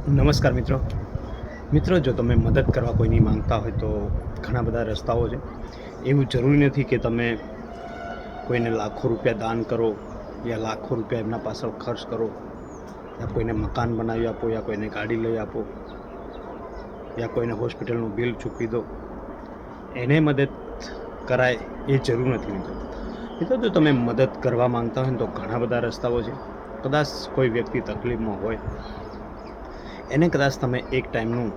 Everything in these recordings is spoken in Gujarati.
નમસ્કાર મિત્રો, જો તમે મદદ કરવા કોઈની માંગતા હોય તો ઘણા બધા રસ્તાઓ છે. એવું જરૂરી નથી કે તમે કોઈને લાખો રૂપિયા દાન કરો યા લાખો રૂપિયા એમના પાછળ ખર્ચ કરો, યા કોઈને મકાન બનાવી આપો, યા કોઈને ગાડી લઈ આપો, યા કોઈને હોસ્પિટલનું બિલ ચૂકવી દો. એને મદદ કરાય એ જરૂર નથી મિત્રો. જો તમે મદદ કરવા માંગતા હોય ને તો ઘણા બધા રસ્તાઓ છે. કદાચ કોઈ વ્યક્તિ તકલીફમાં હોય, એને કદાચ તમે એક ટાઈમનું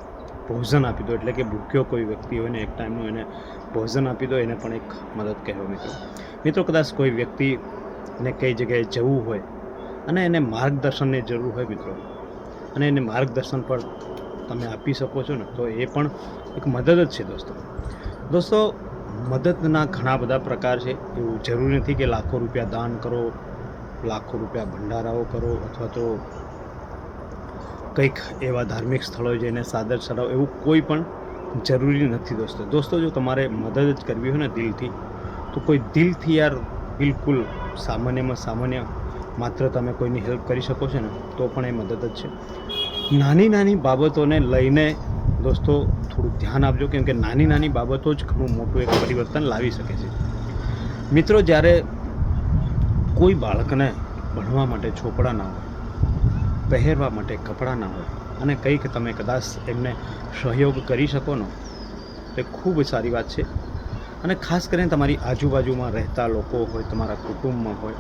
ભોજન આપી દો, એટલે કે ભૂખ્યો કોઈ વ્યક્તિ હોય ને એક ટાઈમનું એને ભોજન આપી દો, એને પણ એક મદદ કહેવાય મિત્રો. કદાચ કોઈ વ્યક્તિને કઈ જગ્યાએ જવું હોય અને એને માર્ગદર્શનની જરૂર હોય મિત્રો, અને એને માર્ગદર્શન પર તમે આપી શકો છો ને, તો એ પણ એક મદદ જ છે દોસ્તો. મદદના ઘણા બધા પ્રકાર છે. એવું જરૂરી નથી કે લાખો રૂપિયા દાન કરો, લાખો રૂપિયા ભંડારાઓ કરો, અથવા તો કંઈક એવા ધાર્મિક સ્થળોએ જઈને સાદર ચડાવો, એવું કોઈ પણ જરૂરી નથી દોસ્તો. જો તમારે મદદ જ કરવી હોય ને દિલથી, તો કોઈ દિલથી યાર બિલકુલ સામાન્યમાં સામાન્ય માત્ર તમે કોઈની હેલ્પ કરી શકો છો ને, તો પણ એ મદદ જ છે. નાની બાબતોને લઈને દોસ્તો થોડું ધ્યાન આપજો, કેમ કે નાની બાબતો જ ઘણું મોટું એક પરિવર્તન લાવી શકે છે મિત્રો. જ્યારે કોઈ બાળકને ભણવા માટે ચોપડા ના હોય, પહેરવા માટે કપડાં ના હોય, અને કંઈક તમે કદાચ એમને સહયોગ કરી શકો ને, તે ખૂબ સારી વાત છે. અને ખાસ કરીને તમારી આજુબાજુમાં રહેતા લોકો હોય, તમારા કુટુંબમાં હોય,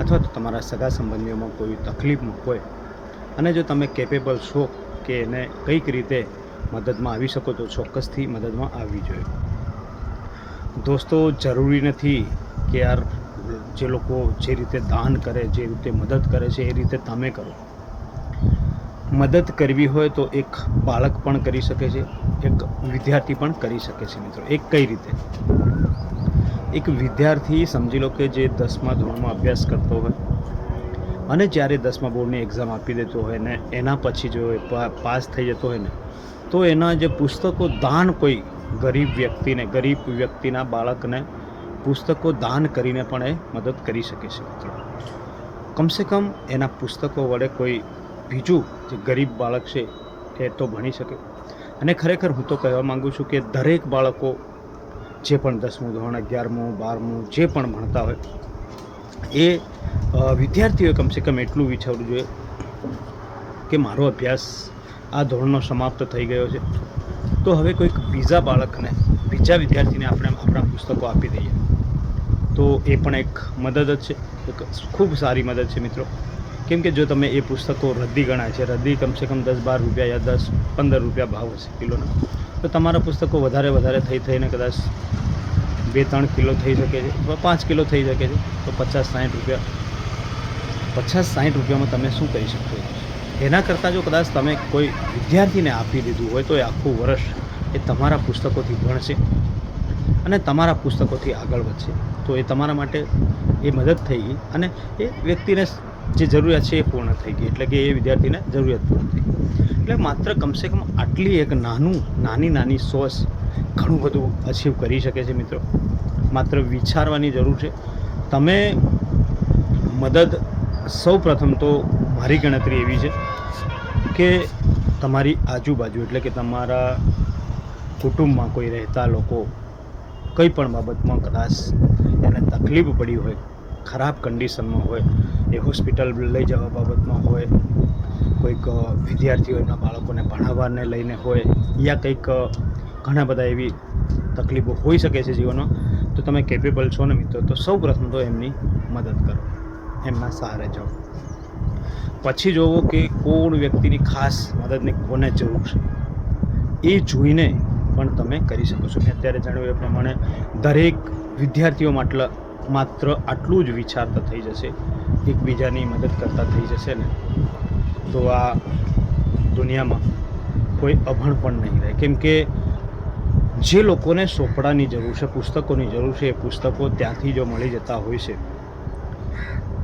અથવા તો તમારા સગા સંબંધીઓમાં કોઈ તકલીફમાં હોય, અને જો તમે કેપેબલ છો કે એને કંઈક રીતે મદદમાં આવી શકો, તો ચોક્કસથી મદદમાં આવવી જોઈએ દોસ્તો. જરૂરી નથી કે યાર જે લોકો જે રીતે દાન કરે, જે રીતે મદદ કરે છે, એ રીતે તમે કરો. મદદ કરવી હોય તો એક બાળક પણ કરી શકે છે, એક વિદ્યાર્થી પણ કરી શકે છે મિત્રો. એક કઈ રીતે? એક વિદ્યાર્થી સમજી લો કે જે 10મા ધોરણમાં અભ્યાસ કરતો હોય અને જ્યારે 10મા બોર્ડની એક્ઝામ આપી દેતો હોય ને, એના પછી જો પાસ થઈ જતો હોય ને, તો એના જે પુસ્તકો દાન કોઈ ગરીબ વ્યક્તિના બાળકને પુસ્તકો દાન કરીને પણ એ મદદ કરી શકે છે મિત્રો. કમસે કમ એના પુસ્તકો વડે કોઈ બીજું જે ગરીબ બાળક છે એ તો ભણી શકે. અને ખરેખર હું તો કહેવા માગું છું કે દરેક બાળકો જે પણ 10મું ધોરણ, 11મું, 12મું જે પણ ભણતા હોય, એ વિદ્યાર્થીઓએ કમસે કમ એટલું વિચારવું જોઈએ કે મારો અભ્યાસ આ ધોરણનો સમાપ્ત થઈ ગયો છે, તો હવે કોઈક બીજા બાળકને, બીજા વિદ્યાર્થીને આપણે આપણા પુસ્તકો આપી દઈએ, તો એ પણ એક મદદ જ છે, એક ખૂબ સારી મદદ છે મિત્રો. કેમ કે જો તમે એ પુસ્તકો રદ્દી ગણાય છે, રદ્દી કમસે કમ 10-12 રૂપિયા યા 10-15 રૂપિયા ભાવ હશે કિલોનો, તો તમારા પુસ્તકો વધારે થઈને કદાચ 2-3 કિલો થઈ શકે છે, અથવા 5 કિલો થઈ શકે છે, તો 50-60 રૂપિયામાં તમે શું કરી શકો? એના કરતાં જો કદાચ તમે કોઈ વિદ્યાર્થીને આપી દીધું હોય, તો એ આખું વર્ષ એ તમારા પુસ્તકોથી ભણશે અને તમારા પુસ્તકોથી આગળ વધશે, તો એ તમારા માટે એ મદદ થઈ ગઈ, અને એ વ્યક્તિને જે જરૂરિયાત છે એ પૂર્ણ થઈ ગઈ, એટલે કે એ વિદ્યાર્થીને જરૂરિયાત પૂર્ણ થઈ ગઈ. એટલે માત્ર કમસે કમ આટલી એક નાની સોચ ઘણું બધું અચીવ કરી શકે છે મિત્રો. માત્ર વિચારવાની જરૂર છે. તમે મદદ સૌ પ્રથમ તો મારી ગણતરી એવી છે કે તમારી આજુબાજુ, એટલે કે તમારા કુટુંબમાં કોઈ રહેતા લોકો કંઈ પણ બાબતમાં કદાચ એને તકલીફ પડી હોય, ખરાબ કન્ડિશનમાં હોય, એ હોસ્પિટલ લઈ જવા બાબતમાં હોય, કોઈક વિદ્યાર્થીઓ એમના બાળકોને ભણાવવાને લઈને હોય, યા કંઈક ઘણા બધા એવી તકલીફો હોઈ શકે છે જીવનમાં, તો તમે કેપેબલ છો ને મિત્રો, તો સૌ પ્રથમ તો એમની મદદ કરો, એમના સહારે જાઓ. પછી જોવો કે કોણ વ્યક્તિની ખાસ મદદની કોને જરૂર છે, એ જોઈને પણ તમે કરી શકો છો. મેં અત્યારે જણાવ્યું એ પ્રમાણે દરેક વિદ્યાર્થીઓ માત્ર આટલું જ વિચારતા થઈ જશે, એકબીજાની મદદ કરતા થઈ જશે ને, તો આ દુનિયામાં કોઈ અભણ પણ નહીં રહે. કેમ કે જે લોકોને ચોપડાની જરૂર છે, પુસ્તકોની જરૂર છે, એ પુસ્તકો ત્યાંથી જો મળી જતા હોય છે,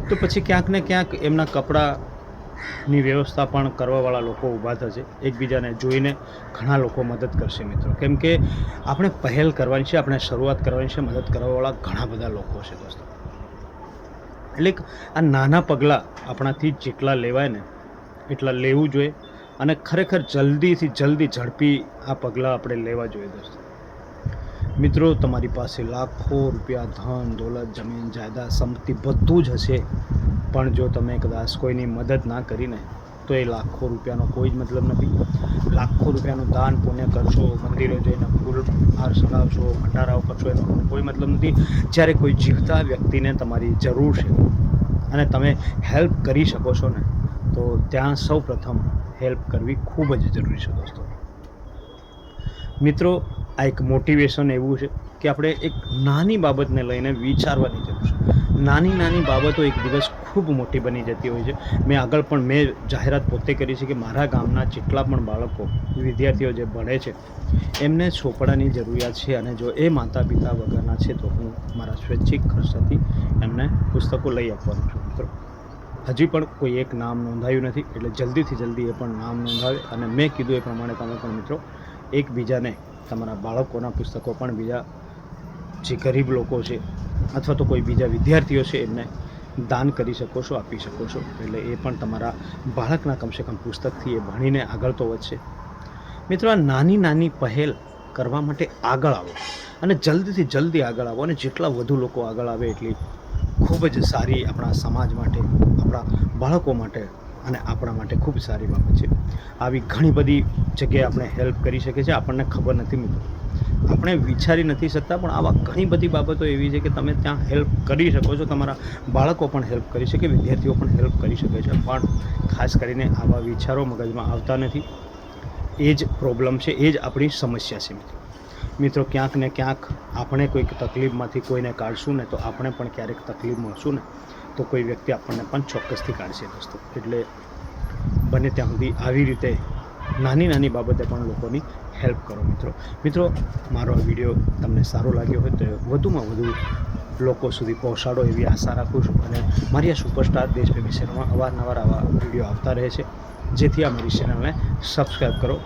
તો પછી ક્યાંક ને ક્યાંક એમના કપડાની વ્યવસ્થા પણ કરવાવાળા લોકો ઊભા થશે. એકબીજાને જોઈને ઘણા લોકો મદદ કરશે મિત્રો. કેમ કે આપણે પહેલ કરવાની છે, આપણે શરૂઆત કરવાની છે, મદદ કરવાવાળા ઘણા બધા લોકો છે દોસ્તો. એટલે આ નાના પગલાં આપણાથી જેટલા લેવાય ને એટલા લેવું જોઈએ. અને ખરેખર જલ્દીથી જલ્દી ઝડપી આ પગલાં આપણે લેવા જોઈએ દોસ્તો. મિત્રો, તમારી પાસે લાખો રૂપિયા, ધન દોલત, જમીન જાયદાદ, સંપત્તિ બધું જ હશે, પણ જો તમે કદાચ કોઈની મદદ ના કરીને તો એ લાખો રૂપિયાનો કોઈ જ મતલબ નથી. લાખો રૂપિયાનું દાન પુણ્ય કરશો, મંદિરો જઈને ફૂલ હાર ચડાવશો, ભંડારાઓ કરશો, એનો કોઈ મતલબ નથી. જ્યારે કોઈ જીવતા વ્યક્તિને તમારી જરૂર છે અને તમે હેલ્પ કરી શકો છો ને, તો ત્યાં સૌ પ્રથમ હેલ્પ કરવી ખૂબ જ જરૂરી છે દોસ્તો. મિત્રો, આ એક મોટિવેશન એવું છે કે આપણે એક નાની બાબતને લઈને વિચારવાની જરૂર છે. નાની નાની બાબતો એક દિવસ ખૂબ મોટી બની જતી હોય છે. આગળ પણ મેં જાહેરાત પોતે કરી છે કે મારા ગામના જેટલા પણ બાળકો, વિદ્યાર્થીઓ જે ભણે છે, એમને ચોપડાની જરૂરિયાત છે, અને જો એ માતા પિતા વગરના છે તો હું મારા સ્વૈચ્છિક ખર્ચથી એમને પુસ્તકો લઈ આપવાનું છું. મિત્રો, હજી પણ કોઈ એક નામ નોંધાયું નથી, એટલે જલ્દીથી જલ્દી એ પણ નામ નોંધાવે. અને મેં કીધું એ પ્રમાણે તમે પણ મિત્રો એકબીજાને તમારા બાળકોના પુસ્તકો પણ બીજા જે ગરીબ લોકો છે અથવા તો કોઈ બીજા વિદ્યાર્થીઓ છે એમને દાન કરી શકો છો, આપી શકો છો. એટલે એ પણ તમારા બાળકના કમસે કમ પુસ્તકથી એ ભણીને આગળ તો વધશે. મિત્રો, આ નાની નાની પહેલ કરવા માટે આગળ આવો અને જલ્દીથી જલ્દી આગળ આવો, અને જેટલા વધુ લોકો આગળ આવે એટલી ખૂબ જ સારી આપણા સમાજ માટે, આપણા બાળકો માટે અને આપણા માટે ખૂબ સારી બાબત છે. આવી ઘણી બધી જગ્યાએ આપણે હેલ્પ કરી શકીએ છીએ, આપણને ખબર નથી મિત્રો, આપણે વિચારી નથી શકતા, પણ આવા ઘણી બધી બાબતો એવી છે કે તમે ત્યાં હેલ્પ કરી શકો છો. તમારા બાળકો પણ હેલ્પ કરી શકે, વિદ્યાર્થીઓ પણ હેલ્પ કરી શકે છે, પણ ખાસ કરીને આવા વિચારો મગજમાં આવતા નથી. એ જ પ્રોબ્લેમ છે, એ જ આપણી સમસ્યા છે મિત્રો. મિત્રો, ક્યાંક ને ક્યાંક આપણે કોઈક તકલીફમાંથી કોઈને કાઢશું ને, તો આપણે પણ ક્યારેક તકલીફ મળશું ને, તો કોઈ વ્યક્તિ આપણને પણ ચોક્કસથી કાઢશે દોસ્તો. એટલે બને ત્યાં સુધી આવી રીતે નાની નાની બાબતે પણ લોકોની હેલ્પ કરો મિત્રો. મિત્રો, મારો આ વિડીયો તમને સારો લાગ્યો હોય તો વધુમાં વધુ લોકો સુધી પહોંચાડો એવી આશા રાખું છું. અને મારી આ સુપરસ્ટાર દેશપ્રેમી ચેનલમાં અવારનવાર આવા વિડીયો આવતા રહે છે, જેથી આ મારી ચેનલને સબસ્ક્રાઈબ કરો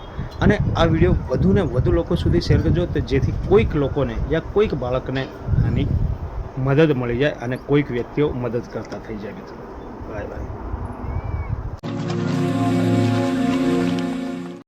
અને આ વિડીયો વધુને વધુ લોકો સુધી શેર કરજો, તો જેથી કોઈક લોકોને યા કોઈક બાળકને આની મદદ મળી જાય અને કોઈક વ્યક્તિઓ મદદ કરતા થઈ જાય મિત્રો. Bye bye.